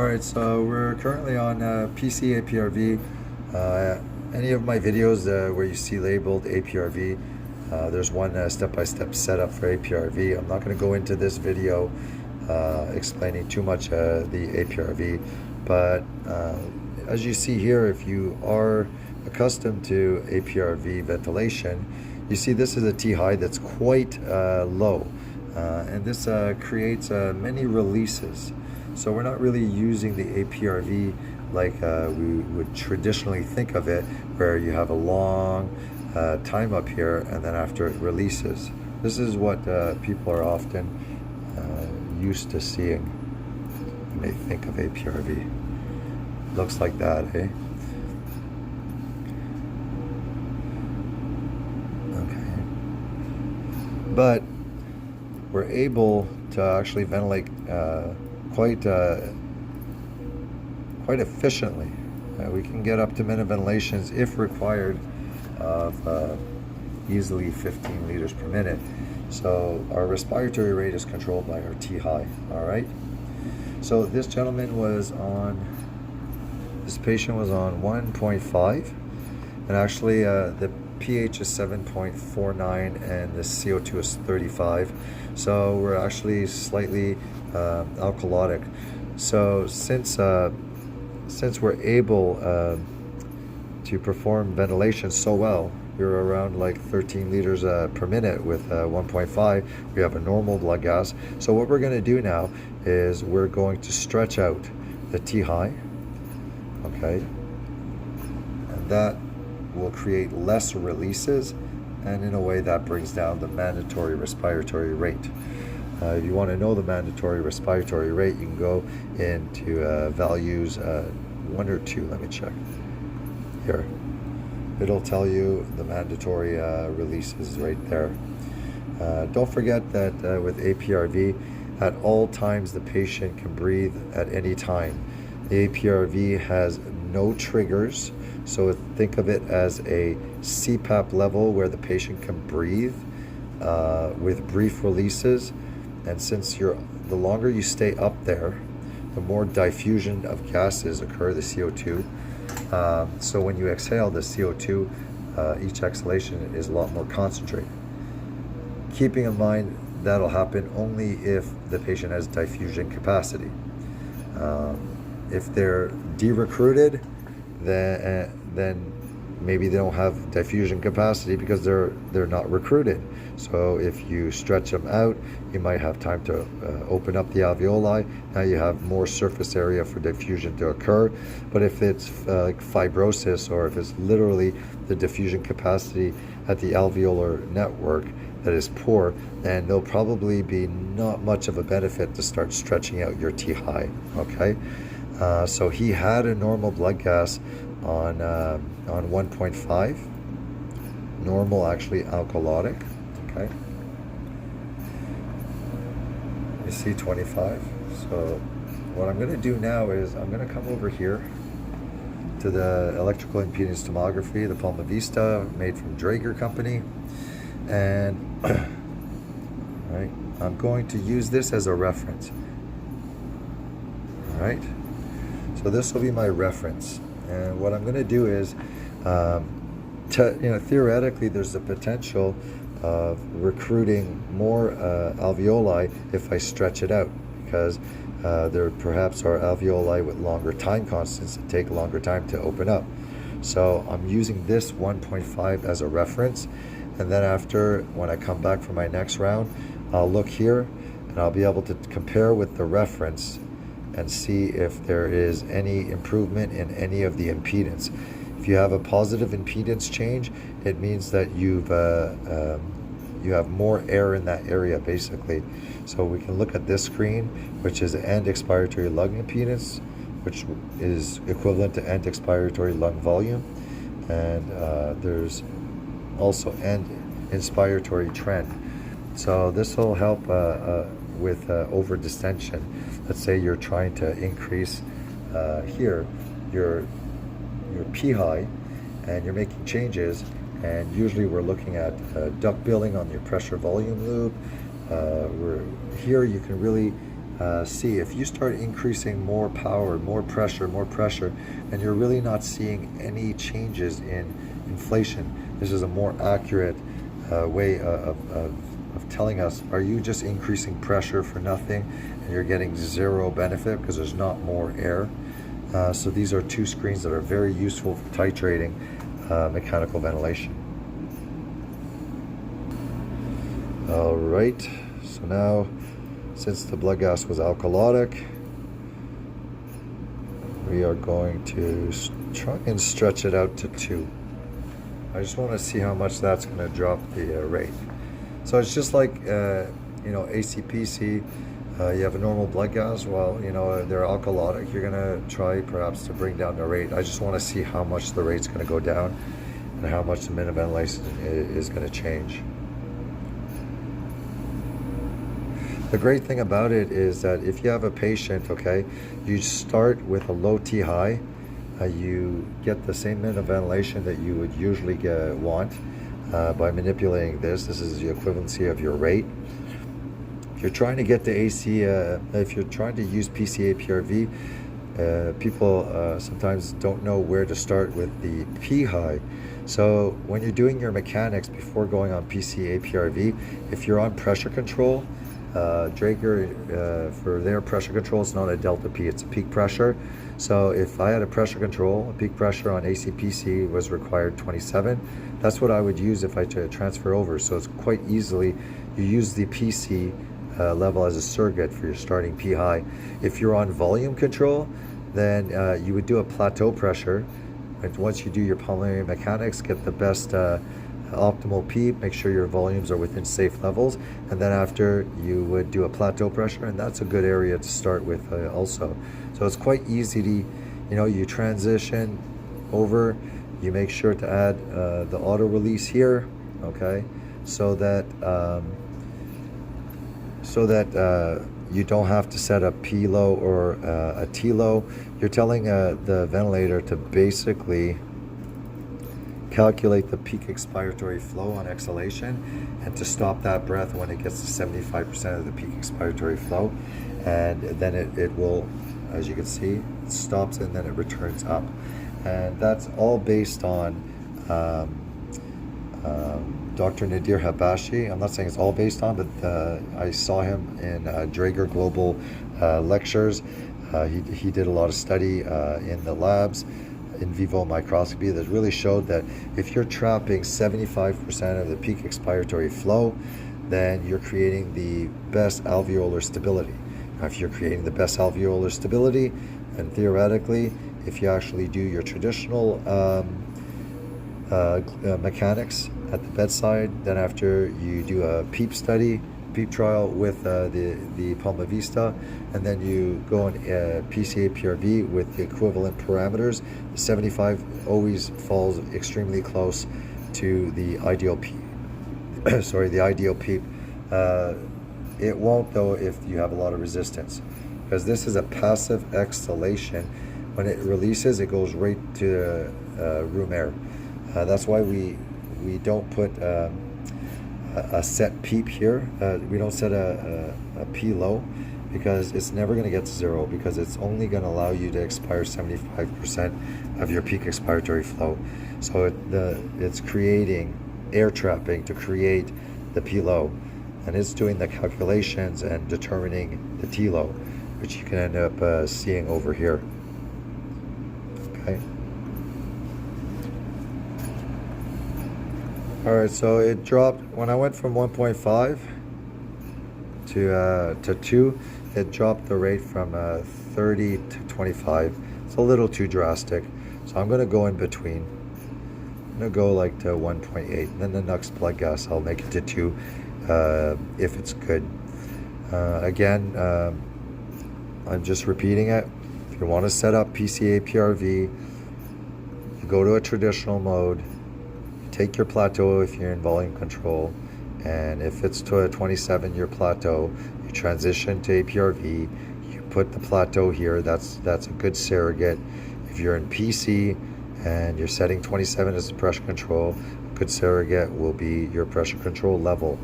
Alright, so we're currently on PC APRV. Any of my videos where you see labeled APRV, there's one step-by-step setup for APRV. I'm not going to go into this video explaining too much the APRV, but as you see here, if you are accustomed to APRV ventilation, you see this is a T high that's quite low, and this creates many releases. So we're not really using the APRV like we would traditionally think of it, where you have a long time up here and then after it releases. This is what people are often used to seeing when they think of APRV. Looks like that, eh? Okay. But we're able to actually ventilate quite efficiently. We can get up to minute ventilations, if required, of easily 15 liters per minute. So our respiratory rate is controlled by our T high. All right. So this patient was on 1.5, and actually the pH is 7.49 and the CO2 is 35. So we're actually slightly alkalotic. So since we're able to perform ventilation so well, we're around like 13 liters per minute with 1.5. We have a normal blood gas. So what we're going to do now is we're going to stretch out the T high, okay, and that will create less releases, and in a way that brings down the mandatory respiratory rate. If you want to know the mandatory respiratory rate, you can go into values 1 or 2. Let me check here. It'll tell you the mandatory releases right there. Don't forget that with APRV, at all times the patient can breathe at any time. The APRV has no triggers, so think of it as a CPAP level where the patient can breathe with brief releases. And since the longer you stay up there, the more diffusion of gases occur, the CO2. So when you exhale, the CO2, each exhalation is a lot more concentrated. Keeping in mind that'll happen only if the patient has diffusion capacity. If they're de-recruited, then maybe they don't have diffusion capacity because they're not recruited. So if you stretch them out, you might have time to open up the alveoli. Now you have more surface area for diffusion to occur. But if it's like fibrosis, or if it's literally the diffusion capacity at the alveolar network that is poor, then there'll probably be not much of a benefit to start stretching out your T high, okay? So he had a normal blood gas on 1.5, normal actually alkalotic, okay? You see 25. So what I'm going to do now is I'm going to come over here to the electrical impedance tomography, the Palma Vista, made from Draeger company, and right, I'm going to use this as a reference. All right. So this will be my reference, and what I'm going to do is, theoretically, there's the potential of recruiting more alveoli if I stretch it out, because there perhaps are alveoli with longer time constants that take longer time to open up. So I'm using this 1.5 as a reference, and then after, when I come back for my next round, I'll look here and I'll be able to compare with the reference and see if there is any improvement in any of the impedance. If you have a positive impedance change, it means that you have more air in that area, basically. So we can look at this screen, which is end expiratory lung impedance, which is equivalent to end expiratory lung volume, and there's also end inspiratory trend. So this will help with over distension. Let's say you're trying to increase here your P high, and you're making changes, and usually we're looking at duct billing on your pressure volume loop. Here you can really see. If you start increasing more power, more pressure, and you're really not seeing any changes in inflation, this is a more accurate way of telling us, are you just increasing pressure for nothing and you're getting zero benefit because there's not more air? So these are two screens that are very useful for titrating mechanical ventilation. All right, so now, since the blood gas was alkalotic, we are going to try and stretch it out to 2. I just want to see how much that's going to drop the rate. So it's just like, ACPC, you have a normal blood gas, well, they're alkalotic, you're going to try perhaps to bring down the rate. I just want to see how much the rate's going to go down and how much the minute ventilation is going to change. The great thing about it is that if you have a patient, okay, you start with a low T high, you get the same minute of ventilation that you would usually want by manipulating this. This is the equivalency of your rate. If you're trying to get the AC, if you're trying to use PC-APRV, people sometimes don't know where to start with the P high. So when you're doing your mechanics before going on PC-APRV, if you're on pressure control, Draeger, for their pressure control, it's not a delta P, it's a peak pressure. So if I had a pressure control, a peak pressure on ACPC was required 27. That's what I would use if I transfer over. So it's quite easily, you use the PC level as a surrogate for your starting P high. If you're on volume control, then you would do a plateau pressure. And once you do your pulmonary mechanics, get the best optimal P, make sure your volumes are within safe levels, and then after you would do a plateau pressure, and that's a good area to start with also. So it's quite easy to, you transition over, you make sure to add the auto release here, okay, so that you don't have to set a P low or a T low. You're telling the ventilator to basically calculate the peak expiratory flow on exhalation and to stop that breath when it gets to 75% of the peak expiratory flow, and then it will, as you can see, it stops and then it returns up. And that's all based on Dr. Nadir Habashi. I'm not saying it's all based on, but I saw him in Draeger Global lectures. He did a lot of study in the labs, in vivo microscopy, that really showed that if you're trapping 75% of the peak expiratory flow, then you're creating the best alveolar stability. Now, if you're creating the best alveolar stability, then theoretically, if you actually do your traditional mechanics at the bedside, then after you do a PEEP study, PEEP trial with the Palmavista, and then you go on PC-APRV with the equivalent parameters, 75 always falls extremely close to the ideal PEEP. Sorry, the ideal PEEP. It won't though if you have a lot of resistance, because this is a passive exhalation. When it releases, it goes right to room air. That's why we don't put a set PEEP here. We don't set a P low, because it's never going to get to 0, because it's only going to allow you to expire 75% of your peak expiratory flow. So it's creating air trapping to create the P low, and it's doing the calculations and determining the T low, which you can end up seeing over here. Okay. All right, so it dropped when I went from 1.5 to 2. It dropped the rate from 30 to 25. It's a little too drastic, so I'm going to go in between. I'm going to go like to 1.8. Then the next blood gas, I'll make it to 2 if it's good. Again, I'm just repeating it. If you want to set up PC-APRV, you go to a traditional mode. Take your plateau if you're in volume control, and if it's to a 27 year plateau, you transition to APRV, you put the plateau here. That's a good surrogate. If you're in PC and you're setting 27 as the pressure control, a good surrogate will be your pressure control level.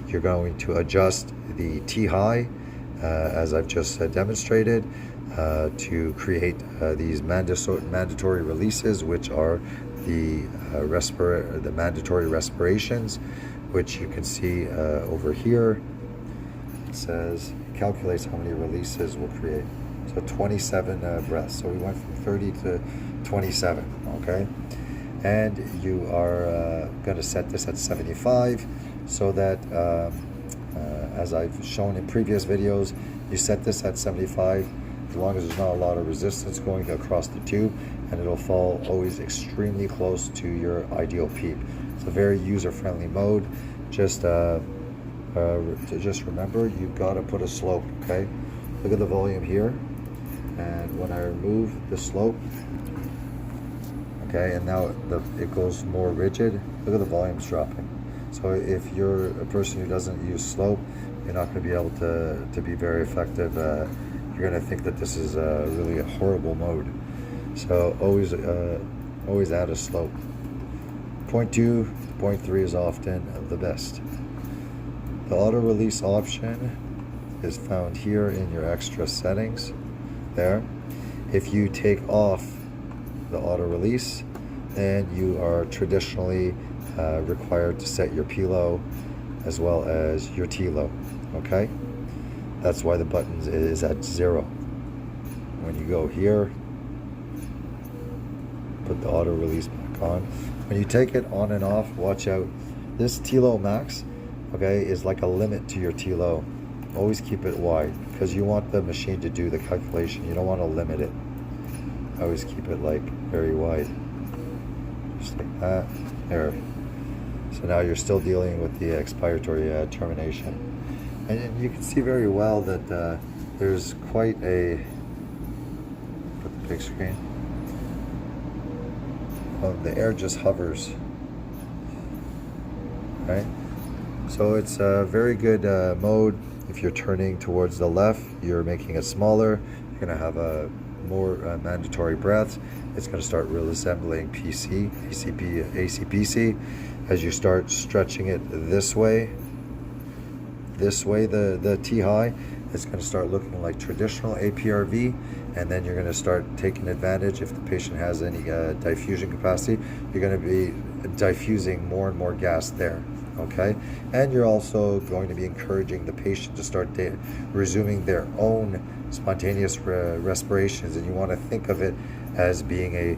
You're going to adjust the T high as I've just demonstrated, to create these mandatory releases, which are the mandatory respirations, which you can see over here. It says it calculates how many releases we'll create. So 27 breaths. So we went from 30 to 27. Okay, and you are going to set this at 75, so that as I've shown in previous videos, you set this at 75 as long as there's not a lot of resistance going across the tube, and it'll fall always extremely close to your ideal PEEP. It's a very user-friendly mode. Just remember, you've got to put a slope. Okay, look at the volume here, and when I remove the slope, okay, and now it goes more rigid, look at the volumes dropping. So if you're a person who doesn't use slope, you're not going to be able to be very effective. You're going to think that this is really a horrible mode. So always add a slope. 0.2, 0.3 is often the best. The auto release option is found here in your extra settings there. If you take off the auto release, then you are traditionally required to set your P-low as well as your T-low. Okay, that's why the button is at 0. When you go here, put the auto release back on. When you take it on and off, watch out. This T-low max, okay, is like a limit to your T-low. Always keep it wide, because you want the machine to do the calculation. You don't want to limit it. Always keep it like very wide, just like that. There. So now you're still dealing with the expiratory termination, and you can see very well that there's quite a. Put the big screen. Oh, the air just hovers. Right. So it's a very good mode. If you're turning towards the left, you're making it smaller. You're going to have a more mandatory breaths. It's going to start resembling ACPC. As you start stretching it this way, the T high, it's going to start looking like traditional APRV, and then you're going to start taking advantage. If the patient has any diffusion capacity, you're going to be diffusing more and more gas there. Okay, and you're also going to be encouraging the patient to start resuming their own spontaneous respirations, and you want to think of it as being a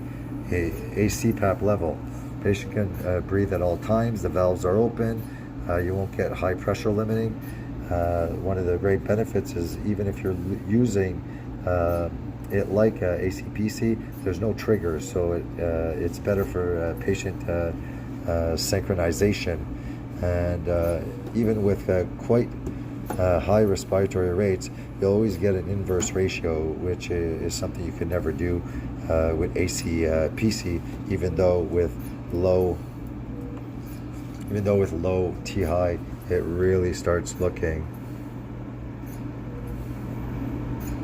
CPAP level. Patient can breathe at all times. The valves are open. You won't get high pressure limiting. One of the great benefits is, even if you're using it like ACPC, there's no triggers, so it's better for patient synchronization. And even with quite high respiratory rates, you'll always get an inverse ratio, which is something you can never do with ACPC, even though with low T high, it really starts looking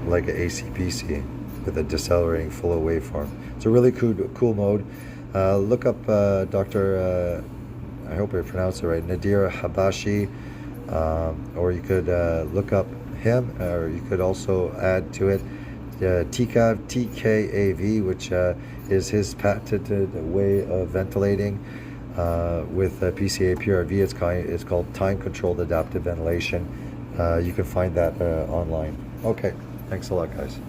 like an ACPC with a decelerating full waveform. It's a really cool mode. Look up Dr. I hope I pronounced it right, Nadir Habashi, or you could look up him, or you could also add to it TKAV, which is his patented way of ventilating with PCA-PRV. It's called time-controlled adaptive ventilation. You can find that online. Okay, thanks a lot, guys.